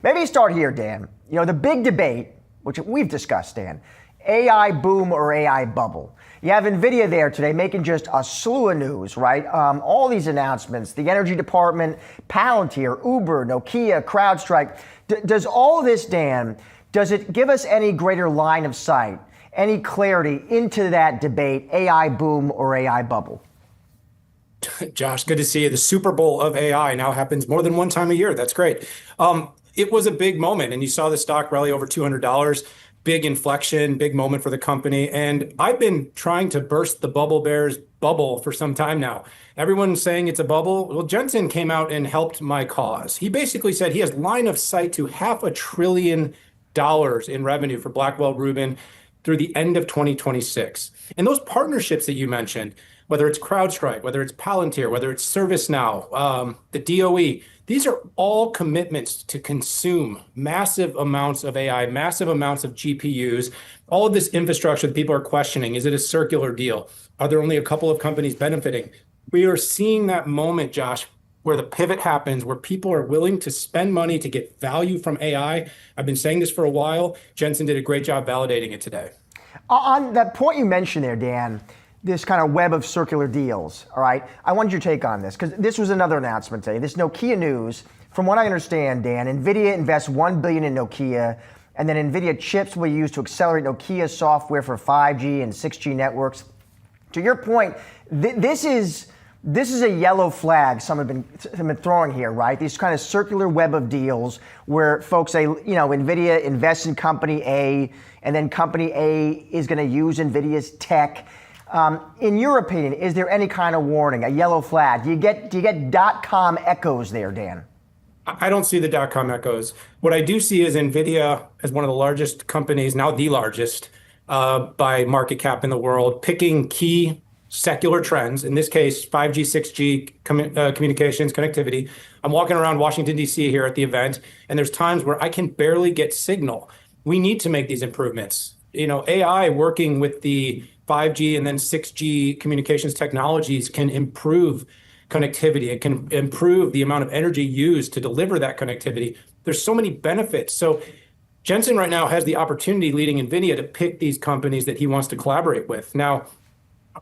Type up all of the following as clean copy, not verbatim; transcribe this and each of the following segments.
Maybe start here, Dan. The big debate, which we've discussed, Dan, AI boom or AI bubble. You have Nvidia there today making just a slew of news, right? All these announcements, the energy department, Palantir, Uber, Nokia, CrowdStrike. Does all this, Dan, does it give us any greater line of sight, any clarity into that debate, AI boom or AI bubble? Josh, good to see you. The Super Bowl of AI now happens more than one time a year. That's great. It was a big moment, and you saw the stock rally over $200. Big inflection, big moment for the company. And I've been trying to burst the bubble bear's bubble for some time now. Everyone's saying it's a bubble. Well, Jensen came out and helped my cause. He basically said he has line of sight to $500 billion in revenue for Blackwell Rubin through the end of 2026. And those partnerships that you mentioned, whether it's CrowdStrike, whether it's Palantir, whether it's ServiceNow, the DOE, these are all commitments to consume massive amounts of AI, massive amounts of GPUs, all of this infrastructure that people are questioning. Is it a circular deal? Are there only a couple of companies benefiting? We are seeing that moment, Josh, where the pivot happens, where people are willing to spend money to get value from AI. I've been saying this for a while. Jensen did a great job validating it today. On that point you mentioned there, Dan, this kind of web of circular deals, all right? I wanted your take on this, because this was another announcement today. This Nokia news, from what I understand, Dan, Nvidia invests $1 billion in Nokia, and then Nvidia chips will be used to accelerate Nokia software for 5G and 6G networks. To your point, this is a yellow flag some have been throwing here, right? These kind of circular web of deals where folks say, Nvidia invests in company A, and then company A is going to use Nvidia's tech. In your opinion, is there any kind of warning, a yellow flag? Do you get .com echoes there, Dan? I don't see the .com echoes. What I do see is Nvidia as one of the largest companies, now the largest by market cap in the world, picking key secular trends, in this case, 5G, 6G, communications, connectivity. I'm walking around Washington, D.C. here at the event, and there's times where I can barely get signal. We need to make these improvements. AI working with the 5G and then 6G communications technologies can improve connectivity. It can improve the amount of energy used to deliver that connectivity. There's so many benefits. So Jensen right now has the opportunity, leading NVIDIA, to pick these companies that he wants to collaborate with. Now,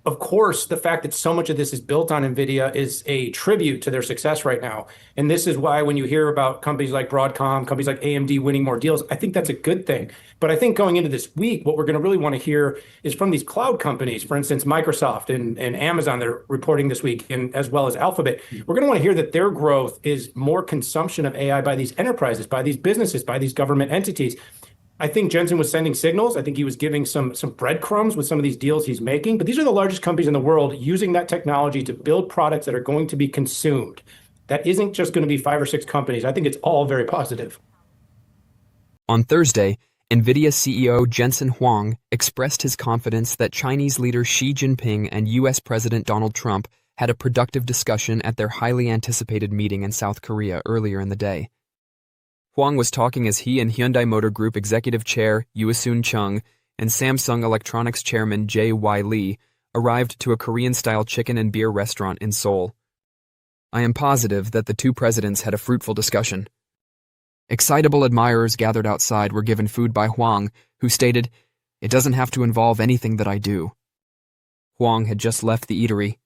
of course, the fact that so much of this is built on NVIDIA is a tribute to their success right now. And this is why when you hear about companies like Broadcom, companies like AMD winning more deals, I think that's a good thing. But I think going into this week, what we're going to really want to hear is from these cloud companies, for instance, Microsoft and Amazon, they're reporting this week, and as well as Alphabet. We're going to want to hear that their growth is more consumption of AI by these enterprises, by these businesses, by these government entities. I think Jensen was sending signals. I think he was giving some breadcrumbs with some of these deals he's making. But these are the largest companies in the world using that technology to build products that are going to be consumed. That isn't just going to be 5 or 6 companies. I think it's all very positive. On Thursday, Nvidia CEO Jensen Huang expressed his confidence that Chinese leader Xi Jinping and U.S. President Donald Trump had a productive discussion at their highly anticipated meeting in South Korea earlier in the day. Huang was talking as he and Hyundai Motor Group Executive Chair Yoo-Soon Chung and Samsung Electronics Chairman J.Y. Lee arrived to a Korean-style chicken and beer restaurant in Seoul. I am positive that the two presidents had a fruitful discussion. Excitable admirers gathered outside were given food by Huang, who stated, "It doesn't have to involve anything that I do." Huang had just left the eatery.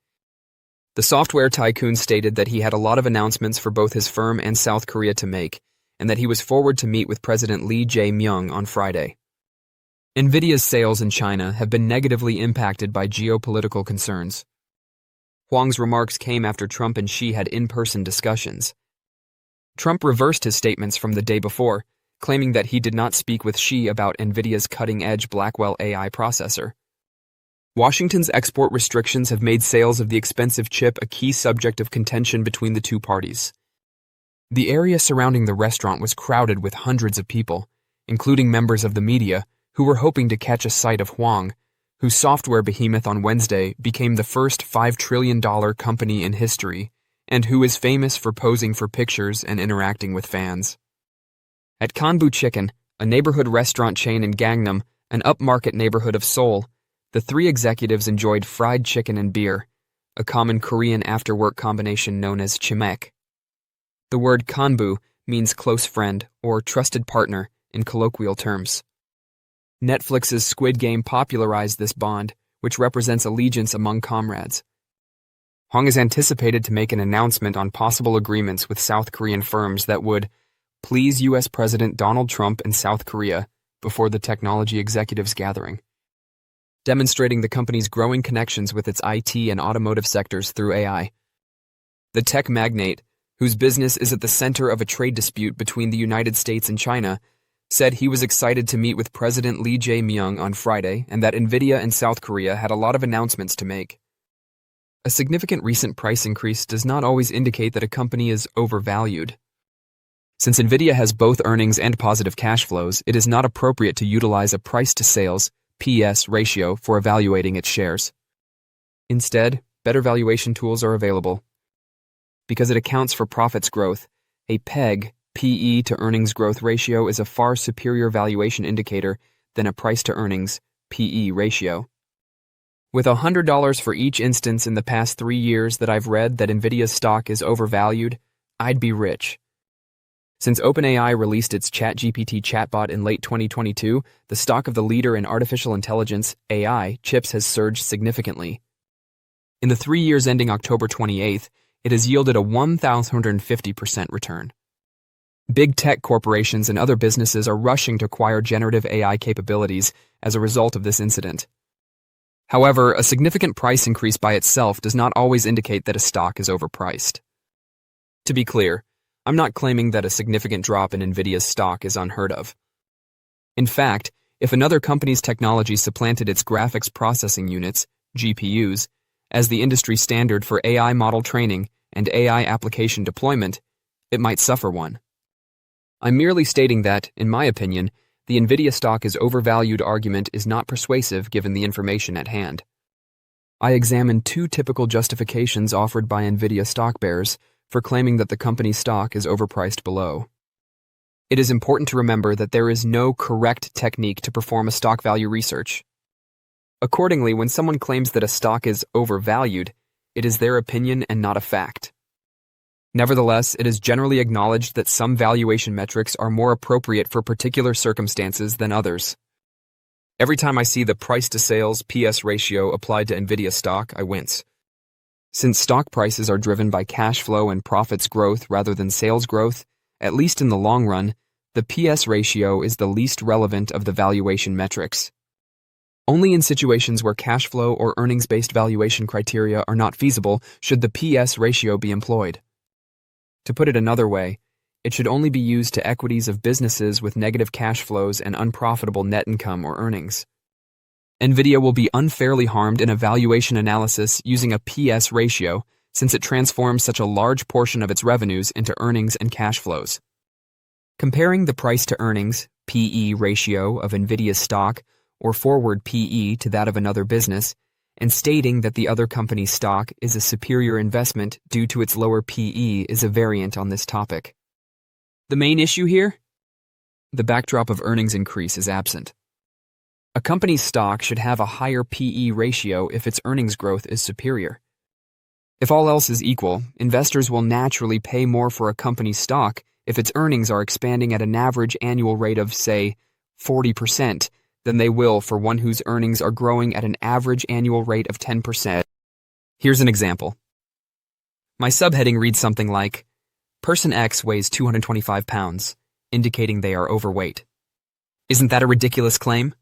The software tycoon stated that he had a lot of announcements for both his firm and South Korea to make, and that he was forward to meet with President Lee Jae-myung on Friday. Nvidia's sales in China have been negatively impacted by geopolitical concerns. Huang's remarks came after Trump and Xi had in-person discussions. Trump reversed his statements from the day before, claiming that he did not speak with Xi about Nvidia's cutting-edge Blackwell AI processor. Washington's export restrictions have made sales of the expensive chip a key subject of contention between the two parties. The area surrounding the restaurant was crowded with hundreds of people, including members of the media, who were hoping to catch a sight of Huang, whose software behemoth on Wednesday became the first $5 trillion company in history, and who is famous for posing for pictures and interacting with fans. At Kanbu Chicken, a neighborhood restaurant chain in Gangnam, an upmarket neighborhood of Seoul, the three executives enjoyed fried chicken and beer, a common Korean after-work combination known as chimek. The word kanbu means close friend or trusted partner in colloquial terms. Netflix's Squid Game popularized this bond, which represents allegiance among comrades. Huang is anticipated to make an announcement on possible agreements with South Korean firms that would please U.S. President Donald Trump and South Korea before the technology executives gathering, demonstrating the company's growing connections with its IT and automotive sectors through AI. The tech magnate, whose business is at the center of a trade dispute between the United States and China, said he was excited to meet with President Lee Jae-myung on Friday and that Nvidia and South Korea had a lot of announcements to make. A significant recent price increase does not always indicate that a company is overvalued. Since Nvidia has both earnings and positive cash flows, it is not appropriate to utilize a price-to-sales (PS) ratio for evaluating its shares. Instead, better valuation tools are available. Because it accounts for profits growth, a PEG (PE to earnings growth ratio) is a far superior valuation indicator than a price-to-earnings (PE) ratio. With $100 for each instance in the past 3 years that I've read that Nvidia's stock is overvalued, I'd be rich. Since OpenAI released its ChatGPT chatbot in late 2022, the stock of the leader in artificial intelligence, AI, chips has surged significantly. In the 3 years ending October 28th, it has yielded a 1,150% return. Big tech corporations and other businesses are rushing to acquire generative AI capabilities as a result of this incident. However, a significant price increase by itself does not always indicate that a stock is overpriced. To be clear, I'm not claiming that a significant drop in Nvidia's stock is unheard of. In fact, if another company's technology supplanted its graphics processing units, GPUs, as the industry standard for AI model training and AI application deployment, it might suffer one. I'm merely stating that, in my opinion, the Nvidia stock is overvalued argument is not persuasive given the information at hand. I examined 2 typical justifications offered by Nvidia stock bears for claiming that the company's stock is overpriced below. It is important to remember that there is no correct technique to perform a stock value research. Accordingly, when someone claims that a stock is overvalued, it is their opinion and not a fact. Nevertheless, it is generally acknowledged that some valuation metrics are more appropriate for particular circumstances than others. Every time I see the price-to-sales (PS) ratio applied to Nvidia stock, I wince. Since stock prices are driven by cash flow and profits growth rather than sales growth, at least in the long run, the PS ratio is the least relevant of the valuation metrics. Only in situations where cash flow or earnings-based valuation criteria are not feasible should the PS ratio be employed. To put it another way, it should only be used to equities of businesses with negative cash flows and unprofitable net income or earnings. Nvidia will be unfairly harmed in a valuation analysis using a PS ratio since it transforms such a large portion of its revenues into earnings and cash flows. Comparing the price-to-earnings (PE) ratio of Nvidia's stock or forward PE to that of another business, and stating that the other company's stock is a superior investment due to its lower PE is a variant on this topic. The main issue here? The backdrop of earnings increase is absent. A company's stock should have a higher PE ratio if its earnings growth is superior. If all else is equal, investors will naturally pay more for a company's stock if its earnings are expanding at an average annual rate of, say, 40%, than they will for one whose earnings are growing at an average annual rate of 10%. Here's an example. My subheading reads something like, Person X weighs 225 pounds, indicating they are overweight. Isn't that a ridiculous claim?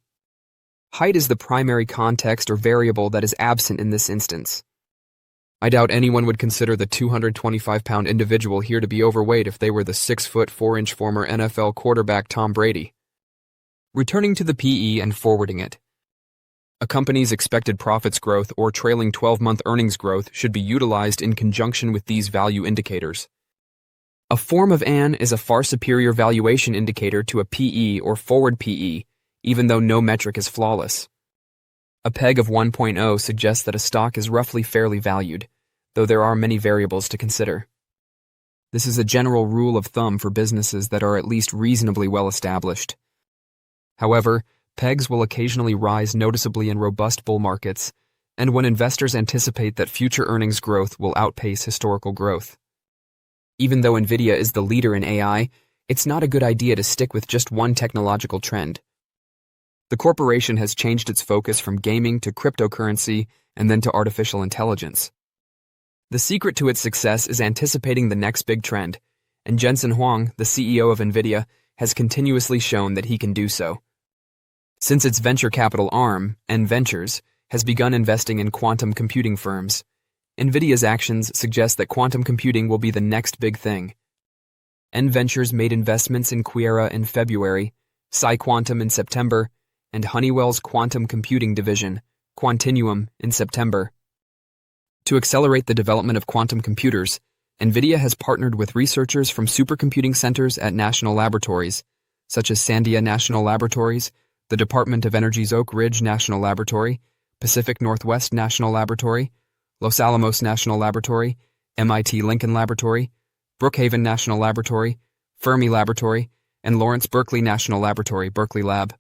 Height is the primary context or variable that is absent in this instance. I doubt anyone would consider the 225-pound individual here to be overweight if they were the 6'4" former NFL quarterback Tom Brady. Returning to the PE and forwarding it. A company's expected profits growth or trailing 12-month earnings growth should be utilized in conjunction with these value indicators. A form of AN is a far superior valuation indicator to a PE or forward PE, even though no metric is flawless. A PEG of 1.0 suggests that a stock is roughly fairly valued, though there are many variables to consider. This is a general rule of thumb for businesses that are at least reasonably well established. However, PEGs will occasionally rise noticeably in robust bull markets, and when investors anticipate that future earnings growth will outpace historical growth. Even though Nvidia is the leader in AI, it's not a good idea to stick with just one technological trend. The corporation has changed its focus from gaming to cryptocurrency and then to artificial intelligence. The secret to its success is anticipating the next big trend, and Jensen Huang, the CEO of Nvidia, has continuously shown that he can do so. Since its venture capital arm, NVentures, has begun investing in quantum computing firms, Nvidia's actions suggest that quantum computing will be the next big thing. NVentures made investments in Qiera in February, PsiQuantum in September, and Honeywell's quantum computing division, Quantinuum, in September. To accelerate the development of quantum computers, Nvidia has partnered with researchers from supercomputing centers at national laboratories, such as Sandia National Laboratories, the Department of Energy's Oak Ridge National Laboratory, Pacific Northwest National Laboratory, Los Alamos National Laboratory, MIT Lincoln Laboratory, Brookhaven National Laboratory, Fermi Laboratory, and Lawrence Berkeley National Laboratory, Berkeley Lab.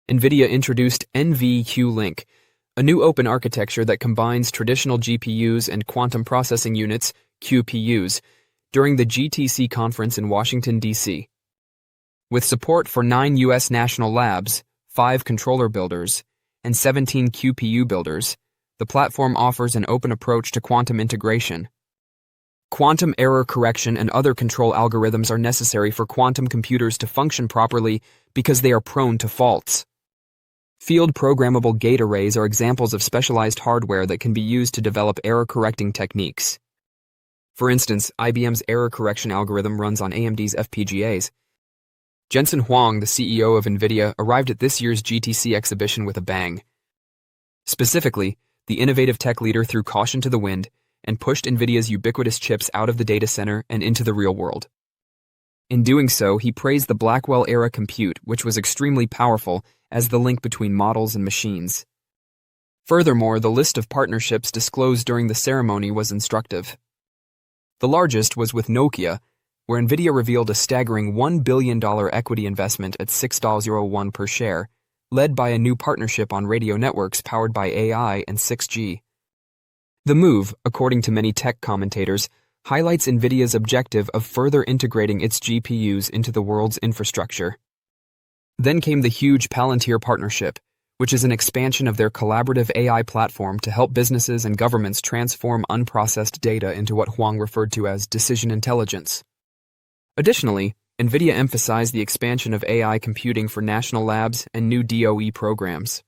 Nvidia introduced NVQLink, a new open architecture that combines traditional GPUs and quantum processing units, QPUs, during the GTC conference in Washington, D.C. With support for 9 U.S. national labs, 5 controller builders, and 17 QPU builders, the platform offers an open approach to quantum integration. Quantum error correction and other control algorithms are necessary for quantum computers to function properly because they are prone to faults. Field programmable gate arrays are examples of specialized hardware that can be used to develop error-correcting techniques. For instance, IBM's error correction algorithm runs on AMD's FPGAs. Jensen Huang, the CEO of Nvidia, arrived at this year's GTC exhibition with a bang. Specifically, the innovative tech leader threw caution to the wind and pushed Nvidia's ubiquitous chips out of the data center and into the real world. In doing so, he praised the Blackwell-era compute, which was extremely powerful, as the link between models and machines. Furthermore, the list of partnerships disclosed during the ceremony was instructive. The largest was with Nokia, where Nvidia revealed a staggering $1 billion equity investment at $6.01 per share, led by a new partnership on radio networks powered by AI and 6G. The move, according to many tech commentators, highlights Nvidia's objective of further integrating its GPUs into the world's infrastructure. Then came the huge Palantir partnership, which is an expansion of their collaborative AI platform to help businesses and governments transform unprocessed data into what Huang referred to as decision intelligence. Additionally, Nvidia emphasized the expansion of AI computing for national labs and new DOE programs.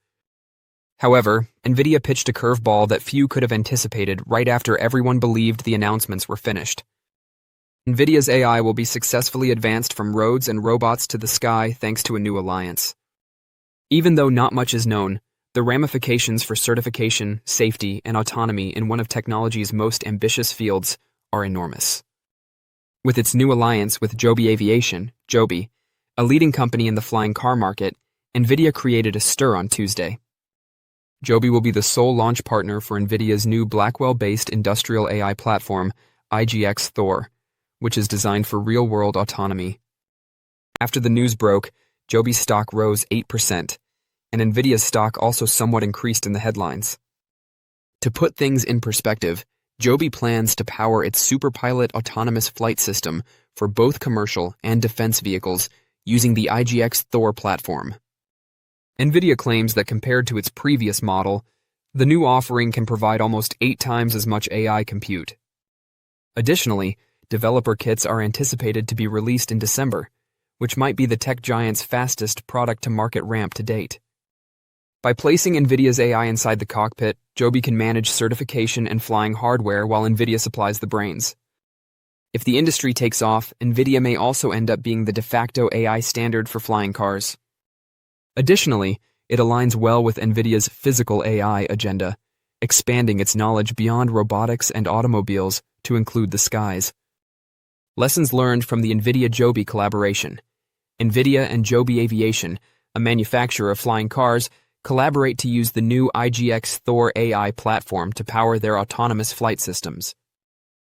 However, Nvidia pitched a curveball that few could have anticipated right after everyone believed the announcements were finished. Nvidia's AI will be successfully advanced from roads and robots to the sky thanks to a new alliance. Even though not much is known, the ramifications for certification, safety, and autonomy in one of technology's most ambitious fields are enormous. With its new alliance with Joby Aviation, Joby, a leading company in the flying car market, Nvidia created a stir on Tuesday. Joby will be the sole launch partner for Nvidia's new Blackwell-based industrial AI platform, IGX Thor, which is designed for real-world autonomy. After the news broke, Joby's stock rose 8%, and Nvidia's stock also somewhat increased in the headlines. To put things in perspective, Joby plans to power its Superpilot autonomous flight system for both commercial and defense vehicles using the IGX Thor platform. Nvidia claims that compared to its previous model, the new offering can provide almost 8 times as much AI compute. Additionally, developer kits are anticipated to be released in December, which might be the tech giant's fastest product-to-market ramp to date. By placing Nvidia's AI inside the cockpit, Joby can manage certification and flying hardware while Nvidia supplies the brains. If the industry takes off, Nvidia may also end up being the de facto AI standard for flying cars. Additionally, it aligns well with Nvidia's physical AI agenda, expanding its knowledge beyond robotics and automobiles to include the skies. Lessons learned from the Nvidia-Joby collaboration. Nvidia and Joby Aviation, a manufacturer of flying cars, collaborate to use the new IGX Thor AI platform to power their autonomous flight systems.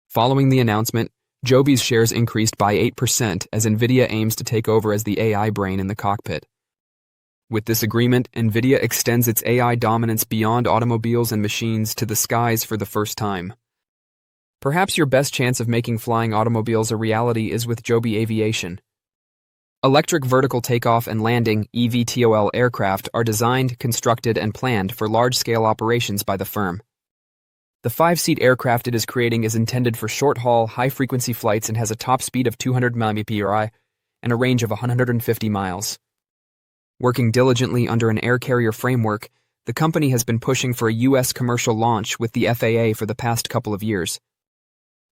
Following the announcement, Joby's shares increased by 8% as Nvidia aims to take over as the AI brain in the cockpit. With this agreement, Nvidia extends its AI dominance beyond automobiles and machines to the skies for the first time. Perhaps your best chance of making flying automobiles a reality is with Joby Aviation. Electric vertical takeoff and landing (eVTOL) aircraft are designed, constructed, and planned for large-scale operations by the firm. The 5-seat aircraft it is creating is intended for short-haul, high-frequency flights and has a top speed of 200 mph and a range of 150 miles. Working diligently under an air carrier framework, the company has been pushing for a U.S. commercial launch with the FAA for the past couple of years.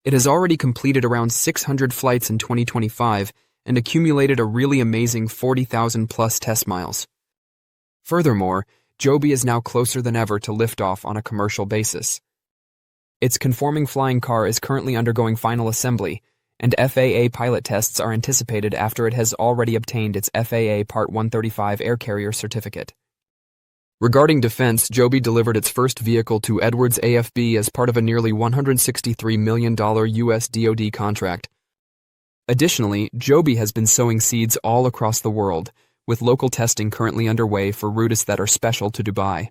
It has already completed around 600 flights in 2025 and accumulated a really amazing 40,000-plus test miles. Furthermore, Joby is now closer than ever to liftoff on a commercial basis. Its conforming flying car is currently undergoing final assembly, and FAA pilot tests are anticipated after it has already obtained its FAA Part 135 air carrier certificate. Regarding defense, Joby delivered its first vehicle to Edwards AFB as part of a nearly $163 million U.S. DoD contract. Additionally, Joby has been sowing seeds all across the world, with local testing currently underway for routes that are special to Dubai.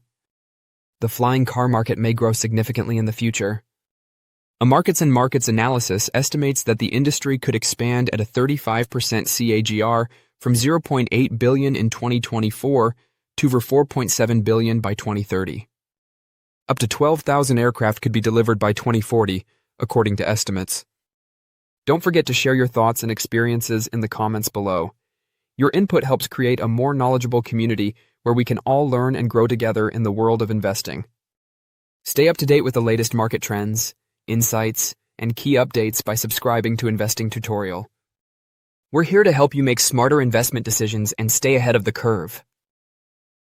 The flying car market may grow significantly in the future. A Markets and Markets analysis estimates that the industry could expand at a 35% CAGR from $0.8 billion in 2024 to over $4.7 billion by 2030. Up to 12,000 aircraft could be delivered by 2040, according to estimates. Don't forget to share your thoughts and experiences in the comments below. Your input helps create a more knowledgeable community where we can all learn and grow together in the world of investing. Stay up to date with the latest market trends, insights, and key updates by subscribing to Investing Tutorial. We're here to help you make smarter investment decisions and stay ahead of the curve.